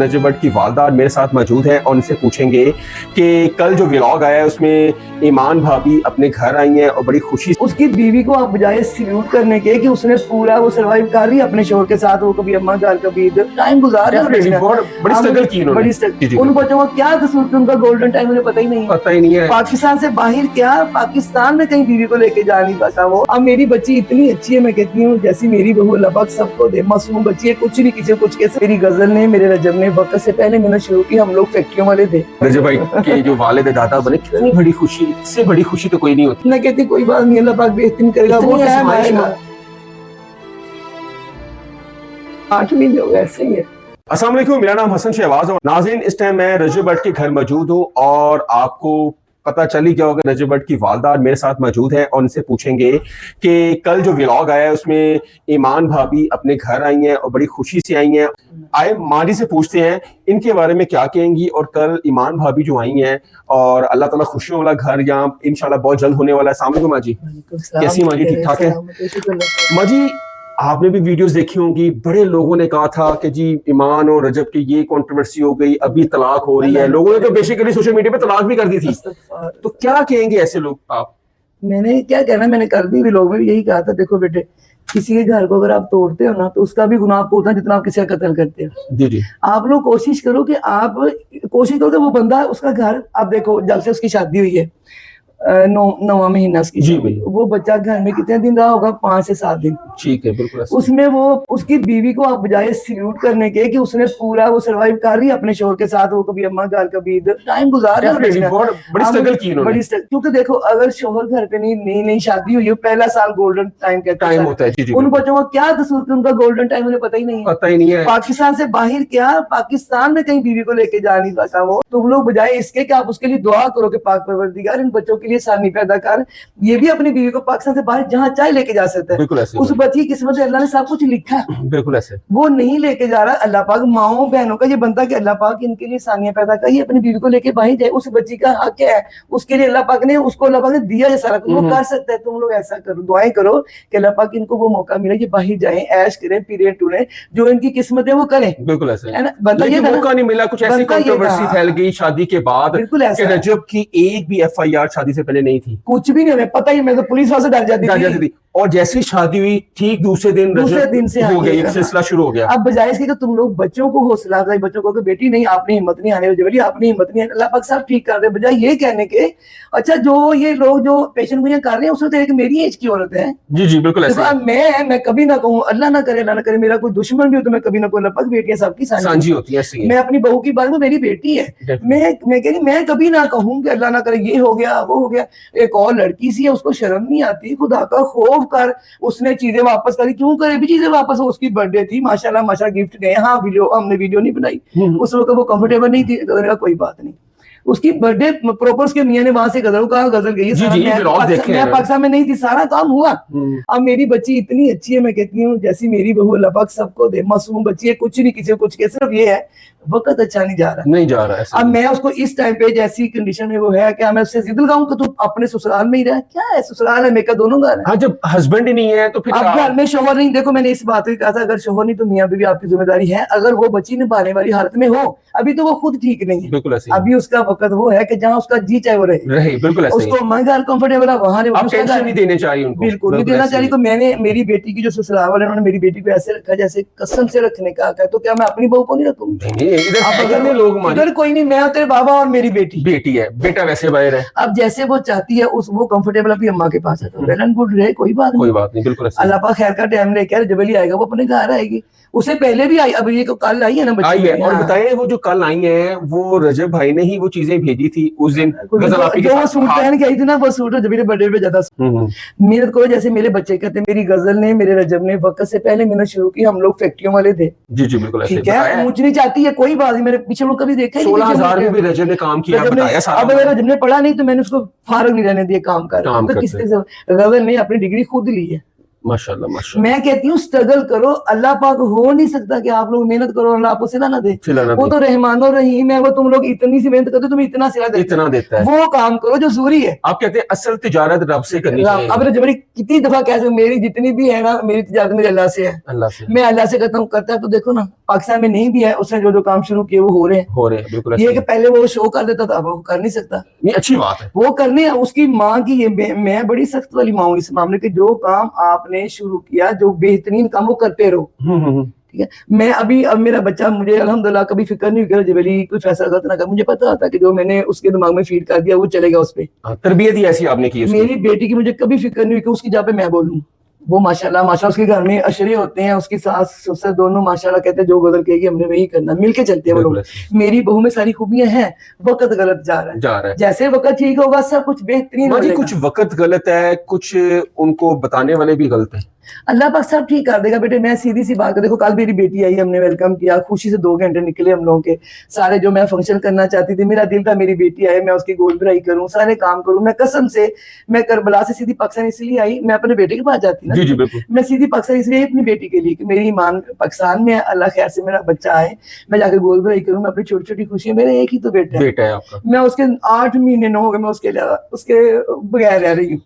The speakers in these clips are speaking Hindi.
रजब भट्ट की वालदा मेरे साथ मौजूद है और उनसे पूछेंगे कि कल जो व्लॉग आया है उसमें ईमान भाभी अपने घर आई हैं और बड़ी खुशी से उसकी बीवी को आप बजाय सल्यूट करने के कि उसने पूरा वो सर्वाइव कर रही है अपने शोहर के साथ, वो कभी अम्मा घर कभी इधर टाइम गुजार रहा है। बड़ी स्ट्रगल की उन्होंने। बड़ी struggle। उन बच्चों को क्या कसूर था, उनका गोल्डन टाइम उन्हें पता ही नहीं है। पाकिस्तान से बाहर क्या, पाकिस्तान में कहीं बीवी को लेके जा नहीं पाता वो। अब मेरी बच्ची इतनी अच्छी है, मैं कहती हूँ जैसी मेरी बहू अल्लाह पाक सबको दे, मासूम बच्ची है, कुछ नहीं किसी को कुछ कैसे। मेरी गजल ने मेरे रजब ने वक्त से पहले मैंने शुरू की, हम लोग फैक्ट्रियों वाले थे। रजब भाई के जो वालिद दादा बने, कितनी बड़ी खुशी, इससे बड़ी खुशी तो कोई नहीं होती। मैं कहती कोई बात नहीं, अल्लाह पाक बेहतरीन करेगा, वो टाइम आएगा। 8 महीने हो गए ऐसे ही है। अस्सलाम वालेकुम, मेरा नाम हसन शहबाज और नाज़रीन इस टाइम मैं रजब भट्ट के घर मौजूद हूँ और आपको पता चल ही गया होगा रजब भट्ट की वालदा मेरे साथ मौजूद है और उनसे पूछेंगे कि कल जो व्लॉग आया है उसमें ईमान भाभी अपने घर आई हैं और बड़ी खुशी से आई हैं। आए माँ जी से पूछते हैं इनके बारे में क्या कहेंगी और कल ईमान भाभी जो आई हैं और अल्लाह ताला खुशियों वाला घर यहाँ इंशाल्लाह बहुत जल्द होने वाला है। अस्सलाम वालेकुम माँ जी, कैसी माँ जी, ठीक ठाक है? माँ जी आपने भी वीडियोस देखी होंगी, बड़े लोगों ने कहा था कि जी ईमान और रजब की ये कंट्रोवर्सी हो गई, अभी तलाक हो रही है। लोगों ने तो बेसिकली सोशल मीडिया पे तलाक भी कर दी थी, तो क्या कहेंगे ऐसे लोग आप? मैंने क्या कहना, मैंने कर दी, लोग में भी यही कहा था, देखो बेटे किसी के घर को अगर आप तोड़ते हो ना तो उसका भी गुनाह आपको उतना जितना आप किसी का कत्ल करते हो। जी जी। आप लोग कोशिश करो कि वो बंदा उसका घर, आप देखो जब से उसकी शादी हुई है 9वां महीना उसकी, जी भाई। वो बच्चा घर में कितने दिन रहा होगा? 5 से 7 दिन। ठीक है, बिल्कुल। उसमें वो उसकी बीवी को आप बजाय सल्यूट करने के कि उसने पूरा वो सर्वाइव कर रही है अपने शोहर के साथ, वो कभी अम्मा घर कभी इधर टाइम गुजार रहा है। बड़ी स्ट्रगल की उन्होंने। क्योंकि देखो अगर शोहर घर पे नई शादी हुई है, पहला साल गोल्डन टाइम होता है। जी जी। उन बच्चों को क्या कसूर था, उनका गोल्डन टाइम उन्हें पता ही नहीं है। पाकिस्तान से बाहर क्या, पाकिस्तान में कहीं बीवी को लेके जा नहीं पाता वो। तुम लोग बजाय इसके कि आप उसके लिए दुआ करो कि पाक परवरदिगार इन बच्चों के लिए आसानी पैदा कर, ये भी अपनी बीवी को पाकिस्तान से बाहर जहाँ चाहे लेके जा सकता है। बिल्कुल ऐसे। उस बच्ची की किस्मत अल्लाह ने सब कुछ लिखा है, बिल्कुल ऐसे। वो नहीं लेके जा रहा। अल्लाह पाक माओ बहनों का ये बनता कि अल्लाह पाक इनके लिए आसानियां पैदा करिए, अपनी बीवी को लेके बाहर जाए। उस बच्ची का हक है, उसके लिए अल्लाह पाक ने दिया है सारा, वो कर सकता है। तुम लोग ऐसा करो, दुआएं करो कि अल्लाह पाक इनको वो मौका मिले कि बाहर जाए, ऐश करें, पीरें टूरें, जो इनकी किस्मत है वो करें। बिल्कुल ऐसे है ना? बनता ये मौका नहीं मिला, कुछ ऐसी कंट्रोवर्सी फैल गई शादी के बाद। बिल्कुल ऐसा। रजब की एक भी FIR शादी से पहले नहीं थी, कुछ भी नहीं, हमें पता ही, मैं तो पुलिस वाले से डर जाती थी। और जैसी शादी हुई ठीक दूसरे दिन से हो गया, सिलसिला शुरू हो गया। अब बजाय इसके कि तुम लोग बच्चों को हौसला अफजाई, बच्चों को बेटी नहीं, आपने हिम्मत नहीं आने जबरी, आपने हिम्मत नहीं, अल्लाह पाक सब ठीक कर दे, बजाय ये कहने के अच्छा जो ये लोग जो पेशेंट गोइयां कर रहे हैं उसमें तो मेरी एज की औरत है। जी जी, बिल्कुल ऐसे। मैं कभी ना कहूँ, अल्लाह ना करे मेरा कोई दुश्मन भी हो तो मैं कभी ना कहूँ, अल्लाह पाक बेटियां सबकी सांझी होती है। मैं अपनी बहू की बात में, मेरी बेटी है, मैं कह रही, मैं कभी ना कहूँ कि अल्लाह ना करे ये हो गया वो हो गया। एक और लड़की सी है, उसको शर्म नहीं आती, खुदा का खौफ कर, उसने चीजें वापस करी, क्यों करे भी चीजें वापस? उसकी बर्थडे थी, माशाल्लाह गिफ्ट गए। हाँ हमने वीडियो नहीं बनाई, उस वक्त वो कंफर्टेबल नहीं थी, कोई बात नहीं। उसकी बर्थडे प्रॉपर उसके मियां ने वहां से गजल गई। मैं पाकिस्तान में नहीं थी, सारा काम हुआ। अब मेरी बच्ची इतनी अच्छी है, मैं कहती हूँ जैसी मेरी बहू अल्लाह पाक सबको दे, मासूम बच्ची है, कुछ नहीं किसी को कुछ के, सिर्फ ये है वक्त अच्छा नहीं जा रहा है। अब मैं उसको इस टाइम पे जैसी कंडीशन में वो है कि मैं उससे जिद लगाऊं कि तू अपने ससुराल में ही रह। क्या है ससुराल है, मेरे दोनों घर है। हाँ, जब हस्बैंड ही नहीं है तो फिर अब घर में शोहर नहीं, देखो मैंने इस बात को कहा था, अगर शोहर नहीं तो मियां बीवी आपकी जिम्मेदारी है। अगर वो बच्ची निभाने वाली हालत में हो, अभी तो वो खुद ठीक नहीं है, बिल्कुल ऐसे। अभी उसका वक्त वो है कि जहाँ उसका जी चाहे वो रहे, बिल्कुल ऐसे। उसको मैं घर कंफर्टेबल है वहां नहीं देने चाहिए उनको, बिल्कुल नहीं देना चाहिए। तो मैंने मेरी बेटी की जो ससुराल वाले उन्होंने मेरी बेटी को ऐसे रखा जैसे कसम से रखने का, तो क्या मैं अपनी बहू को नहीं रखूंगी? लोग इधर कोई नहीं, मैं तेरे बाबा और मेरी बेटी है, बेटा वैसे बाहर है। अब जैसे वो चाहती है वो कंफर्टेबल अपनी अम्मा के पास है तो वेल एंड गुड रहे, कोई बात नहीं, बिल्कुल। अल्लाह पाक खैर का टाइम लेकर जब भी आएगा वो अपने घर आएगी। उसे पहले भी आई, अब ये कल आई है ना बच्ची है। और बताएं वो जो कल आई है वो रजब भाई ने ही वो चीजें भेजी थी उस दिन, जो सूट पहन के आई थी ना, वो सूट जब मेरे बर्थडे पे ज्यादा मेरे को, जैसे मेरे बच्चे कहते, मेरी गजल ने मेरे रजब ने वक्त से पहले मैंने शुरू की, हम लोग फैक्ट्रियों वाले थे। जी जी, बिल्कुल। ठीक है, मुझे नहीं चाहती है कोई बात नहीं, मेरे पीछे लोग कभी देखा 16,000 में भी रजब ने काम किया, बताया सारा। अब अगर रजब ने पढ़ा नहीं तो मैंने उसको फारग नहीं रहने दिया काम कर। तो किसने गजल ने अपनी डिग्री खुद ली है, माशाल्लाह माशाल्लाह। मैं कहती हूँ स्ट्रगल करो, अल्लाह पाक हो नहीं सकता कि आप लोग मेहनत करो और अल्लाह आपको सिला ना दे। वो तो रहमान और रहीम है, वो तुम लोग इतनी सी मेहनत करते हो तुम्हें इतना सिला देता है। वो काम करो जो जरूरी है। आप कहते हैं असल तिजारत रब से करनी चाहिए। अब जबरी कितनी दफा कैसे मेरी जितनी भी है ना, मेरी तिजारत मेरे अल्लाह से है, अल्लाह से मैं अल्लाह से करता हूँ। करता है तो देखो ना, पाकिस्तान में नहीं भी है, उसने जो काम शुरू किए वो हो रहे हैं बिल्कुल। ये कि पहले वो शो कर देता था, वो कर नहीं सकता। ये अच्छी बात है, वो करने उसकी माँ की ये मैं बड़ी सख्त वाली माँ हूँ इस मामले के। जो काम आपने शुरू किया, जो बेहतरीन काम, वो करते रहो। ठीक है। मैं अब मेरा बच्चा, मुझे अल्हम्दुलिल्लाह कभी फिक्र नहीं हुई जबली कोई फैसला गलत ना कर। मुझे पता था कि जो मैंने उसके दिमाग में फीड कर दिया वो चलेगा उस पर। तरबियत ही ऐसी आपने की। मेरी बेटी की मुझे कभी फिक्र नहीं हुई कि उसकी जगह पे मैं बोलूँ। वो माशाल्लाह उसके घर में अशरे होते हैं, उसकी सास ससुर दोनों माशाल्लाह कहते हैं जो गलत कहेगी हमने वही करना, मिलके चलते हैं वो लोग। मेरी बहू में सारी खूबियां हैं, वक्त गलत जा रहा है। जैसे वक्त ठीक होगा सब कुछ बेहतरीन हो जाएगा। कुछ वक्त गलत है, कुछ उनको बताने वाले भी गलत है। अल्लाह पाक सब ठीक कर देगा बेटे। मैं सीधी सी बात कर, देखो कल मेरी बेटी आई, हमने वेलकम किया, खुशी से 2 घंटे निकले हम लोगों के सारे। जो मैं फंक्शन करना चाहती थी, मेरा दिल था मेरी बेटी आए, मैं उसकी गोद भराई करूं, सारे काम करूं। मैं कसम से, मैं करबला से सीधी पाकिस्तान इसलिए आई, मैं अपने बेटे के पास जाती ना। जी जी बिल्कुल। मैं सीधी पाकिस्तान इसलिए अपनी बेटी के लिए कि मेरी ईमान पाकिस्तान में है, अल्लाह खैर से मेरा बच्चा आए, मैं जाके गोद भराई करूं। मैं अपनी छोटी छोटी खुशी, मेरे एक ही तो बेटा है आपका। मैं उसके 8 महीने 9 हो गए, मैं उसके बगैर रह रही हूँ,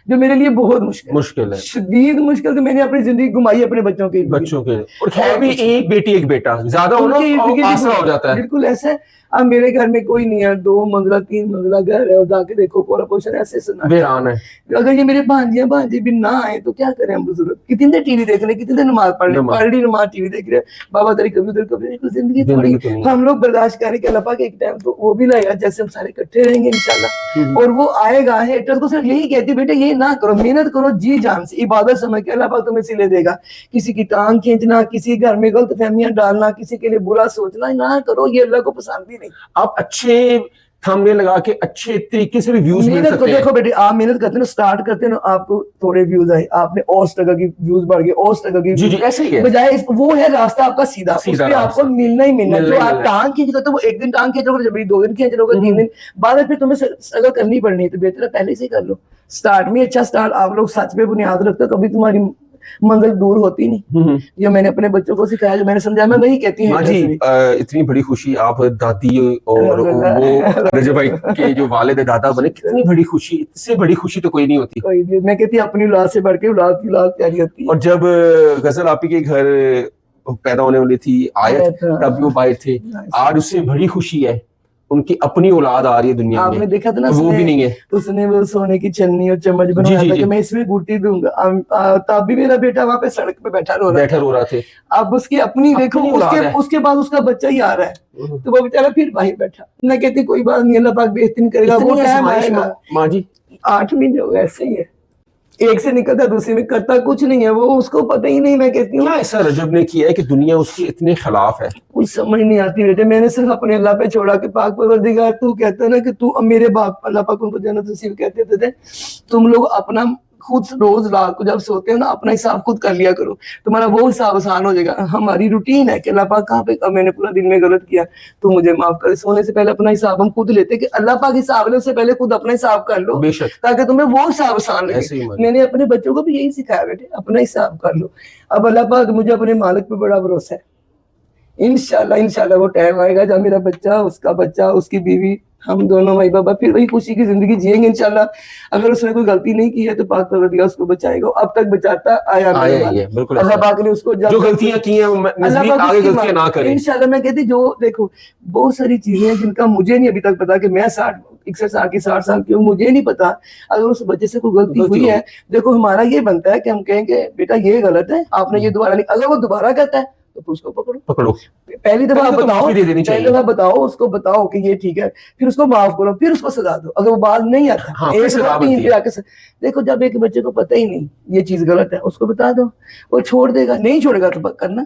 जो मेरे लिए बहुत मुश्किल है, शदीद मुश्किल। तो मैंने अपनी जिंदगी घुमाई अपने बच्चों के और खैर भी एक बेटी एक बेटा ज्यादा आसरा हो जाता है। बिल्कुल ऐसा है। अब मेरे घर में कोई नहीं है, 2 मंजिला 3 मंजिला घर है, और जाके देखो पूरा पोर्शन ऐसे वीरान है। अगर ये मेरे भांजे भी ना आए तो क्या करें हम बुजुर्ग? कितनी देर टीवी देख रहे, कितनी देर नमाज पढ़ रहे, नमाज टीवी देख रहे, बाबा तेरी कभी उधर कभी जिंदगी थोड़ी हम लोग बर्दाश्त करें कि अल्लाह पाक एक टाइम तो वो भी लाएगा जैसे हम सारे इकट्ठे रहेंगे इंशाल्लाह। और वो आएगा। हेटर्स को सिर्फ यही कहती है बेटे ये ना करो, मेहनत करो जी जान से, इबादत समझ के, अल्लाह पाक तुम्हें सिले देगा। किसी की टांग खींचना, किसी घर में गलत फहमियां डालना, किसी के लिए बुरा सोचना ना करो, ये अल्लाह को पसंद ही नहीं। आप अच्छे थंबनेल लगा के अच्छे तरीके से भी व्यूज मिल सकते हैं। देखो बेटे, आप मेहनत करते हैं ना, स्टार्ट करते हैं ना, आपको थोड़े व्यूज आए, आपने और स्ट्रगल की व्यूज बढ़ गए, और स्ट्रगल की। जी जी ऐसे ही है। बजाय वो है रास्ता आपका सीधा, उसपे आपको मिलना ही मिलना। जो आप टांग खींच करते हो, वो एक दिन टांग खींच लोगे, जब 2 दिन खींच लोगे, 3 दिन बाद फिर तुम्हें स्ट्रगल करनी पड़नी है। तो बेहतर है पहले से कर लो। स्टार्ट में अच्छा स्टार्ट, आप लोग सच पे बुनियाद रखते हो, कभी तुम्हारी मंजिल दूर होती नहीं। जो मैंने अपने बच्चों को सिखाया, जो मैंने समझा, मैं वही कहती हूँ। जी इतनी बड़ी खुशी, आप दादी और वो रजब भाई के जो वालिद दादा बने, कितनी बड़ी खुशी, इससे बड़ी खुशी तो कोई नहीं होती। मैं कहती हूँ अपनी औलाद से बढ़ के औलाद की औलाद प्यारी होती है। और जब गजल आपी के घर पैदा होने वाली थी आयत, तब वो बाहर थे। आज उससे बड़ी खुशी है, उनकी अपनी औलाद आ रही है दुनिया में। आपने देखा था ना, वो भी नहीं है। उसने वो सोने की छन्नी और चम्मच बनवाया था कि मैं इसमें गुटी दूंगा। तब भी मेरा बेटा वहां पे सड़क पे बैठा रो रहा था। अब उसकी अपनी देखो, उसके बाद उसका बच्चा ही आ रहा है, तो वो बेचारा फिर बाहर बैठा। मैं कहती कोई बात नहीं, अल्लाह पाक बेहतरीन करेगा, वो टाइम आएगा। माँ जी 8 महीने हो गए ऐसे ही है, एक से निकलता दूसरे में, करता कुछ नहीं है, वो उसको पता ही नहीं। मैं कहती हूँ क्या ऐसा रजब ने किया है कि दुनिया उसके इतने खिलाफ है? कुछ समझ नहीं आती बेटे। मैंने सिर्फ अपने अल्लाह पे छोड़ा कि पाक परवरदिगार, तू कहता है ना कि तू, मेरे बाप अल्लाह पाक उनको जन्नत नसीब कहते थे, तुम लोग अपना खुद रोज रात को जब सोते हो ना, अपना हिसाब खुद कर लिया करो, तुम्हारा वो हिसाब आसान हो जाएगा। हमारी रूटीन है कि अल्लाह पाक कहाँ पे, मैंने पूरा दिन में गलत किया तो मुझे माफ कर। सोने से पहले अपना हिसाब हम खुद लेते कि अल्लाह पाक हिसाब ले, उससे पहले खुद अपना हिसाब कर लो, ताकि तुम्हें वो हिसाब आसान लगे। मैंने अपने बच्चों को भी यही सिखाया बेटे, अपना हिसाब कर लो। अब अल्लाह पाक, मुझे अपने मालिक पे बड़ा भरोसा है। इंशाल्लाह वो टाइम आएगा जब मेरा बच्चा, उसका बच्चा, उसकी बीवी, हम दोनों भाई बाबा फिर वही खुशी की जिंदगी जिएंगे इंशाल्लाह। अगर उसने कोई गलती नहीं की है तो पाक परवरदिगार उसको बचाएगा। अब तक बचाता आया है, बिल्कुल। अल्लाह पाक ने उसको जो गलतियां की हैं आगे गलतियां ना करे इंशाल्लाह। मैं कहती जो देखो, बहुत सारी चीजें हैं जिनका मुझे नहीं अभी तक पता कि मैं 61 साल की 60 साल की हूँ, मुझे नहीं पता। अगर उस बच्चे से कोई गलती हुई है, देखो हमारा ये बनता है कि हम कहेंगे बेटा ये गलत है, आपने ये दोबारा नहीं। अगर वो दोबारा करता है तो उसको पकड़ो। पहली दफा बताओ, पहली दफा बताओ उसको, बताओ कि ये ठीक है, फिर उसको माफ करो, फिर उसको सजा दो। अगर वो बात नहीं आता, हाँ, देखो जब एक बच्चे को पता ही नहीं ये चीज गलत है, उसको बता दो, वो छोड़ देगा। नहीं छोड़ेगा तो करना।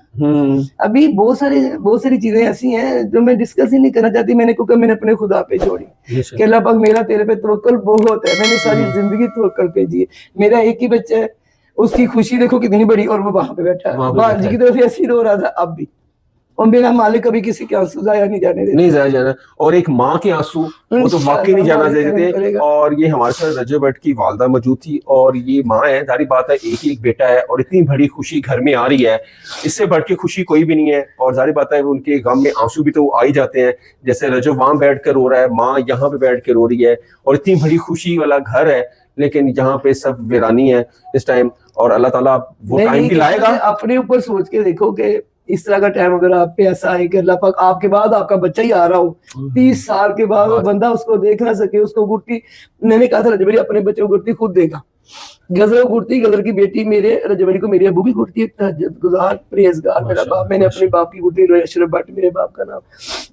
अभी बहुत सारी चीजें ऐसी हैं जो मैं डिस्कस ही नहीं करना चाहती मैंने, क्योंकि मैंने अपने खुदा पे छोड़ी कि अल्लाह पाक मेरा तेरे पे तवक्कल बहुत है। मैंने सारी जिंदगी तवक्कल पे जी। मेरा एक ही बच्चा है, उसकी खुशी देखो कितनी बड़ी, और वो वहां पे बैठा है, जी की तरफ ऐसी रो रहा था। अब भी और मेरा मालिक कभी किसी के आंसू जाया नहीं जाने देता। नहीं जाया जाना, और एक माँ के आंसू वो तो वाकई नहीं जाना देते। और ये हमारे साथ रजब भट्ट की वालदा मौजूद थी, और ये माँ है, जारी बात है, एक ही एक बेटा है, और इतनी बड़ी खुशी घर में आ रही है, इससे बढ़ के खुशी कोई भी नहीं है। और जारी बात है उनके गम में आंसू भी तो आ ही जाते हैं, जैसे रजब वहां बैठ कर रो रहा है, माँ यहाँ पे बैठ के रो रही है, और इतनी बड़ी खुशी वाला घर है, लेकिन यहाँ पे सब वीरानी है इस टाइम। और अल्लाह ताला वो टाइम भी लाएगा। अपने ऊपर सोच के देखो कि इस तरह का टाइम अगर आप पे ऐसा है कि अल्लाह पाक आपके बाद आपका बच्चा ही आ रहा हो 30 साल के बाद, वो बंदा उसको देख ना सके, उसको गुड़ती, मैंने कहा था रजबरी अपने बच्चे को गुड़ती खुद देगा। गजर गुड़ती, गजर की बेटी मेरे रजबरी को मेरी अबू की गुड़ती है, तहज्जुदगुज़ार परहेज़गार मेरा बाप, मैंने अपने बाप की गुड़ती, अशरफ भट्ट मेरे बाप का नाम,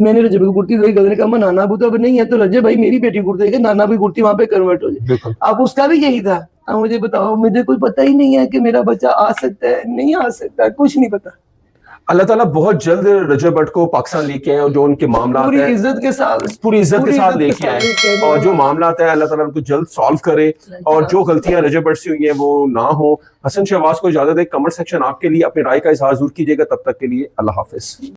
मैंने रजबरी को गुड़ती दी। गजर ने कहा नाना अबू तो अब नहीं है, तो रजब भाई मेरी बेटी गुड़ती है, नाना भी गुड़ती वहां पे कन्वर्ट हो जाए। अब उसका भी यही था। अब मुझे बताओ, मुझे कोई पता ही नहीं है कि मेरा बच्चा आ सकता है नहीं आ सकता, कुछ नहीं पता। अल्लाह ताला बहुत जल्द रजब भट्ट को पाकिस्तान लेके आए, और जो उनके मामला पूरी इज्जत के साथ लेके आए, और जो मामला है अल्लाह ताला उनको जल्द सॉल्व करे, और जो गलतियां रजब भट्ट से हुई हैं वो ना हो। हसन शहबाज को इजाजत है। कमेंट सेक्शन आपके लिए अपनी राय का इजहार जरूर कीजिएगा। तब तक के लिए अल्लाह हाफिज।